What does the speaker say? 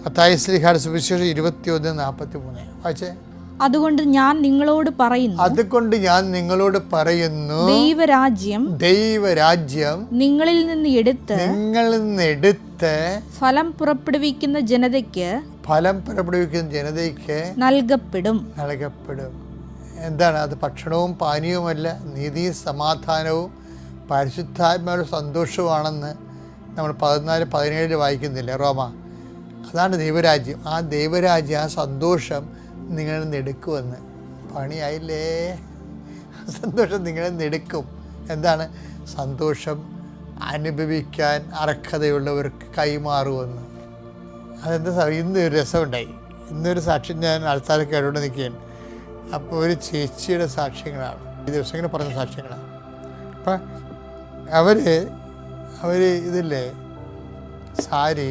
മത്തായി ശ്ലീഹായുടെ സുവിശേഷം 21:43 വായിച്ചേ. അതുകൊണ്ട് ഞാൻ നിങ്ങളോട് പറയുന്നു, ദൈവരാജ്യം നിങ്ങളിൽ നിന്ന് എടുത്ത് ഫലം പുറപ്പെടുവിക്കുന്ന ജനതയ്ക്ക് നൽകപ്പെടും. എന്താണ് അത്? ഭക്ഷണവും പാനീയവുമല്ല, നീതിയും സമാധാനവും പരിശുദ്ധാത്മാവിന്റെ സന്തോഷവുമാണെന്ന് നമ്മൾ 14-17 വായിക്കുന്നില്ല റോമ? അതാണ് ദൈവരാജ്യം. ആ ദൈവരാജ്യം, ആ സന്തോഷം നിങ്ങളിൽ നിന്ന് എടുക്കുമെന്ന്. പണിയായില്ലേ? സന്തോഷം നിങ്ങളിൽ നിന്ന് എടുക്കും. എന്താണ്? സന്തോഷം അനുഭവിക്കാൻ അർഹതയുള്ളവർക്ക് കൈമാറുമെന്ന്. അതെന്താ? ഇന്നൊരു രസമുണ്ടായി. ഇന്നൊരു സാക്ഷ്യം ഞാൻ ആൾക്കാരെ കേട്ടോണ്ട് നിൽക്കുകയാണ്. അപ്പോൾ ഒരു ചേച്ചിയുടെ സാക്ഷ്യങ്ങളാണ്, ഈ ദിവസങ്ങൾ പറഞ്ഞ സാക്ഷ്യങ്ങളാണ്. അപ്പം അവർ ഇതില്ലേ സാരി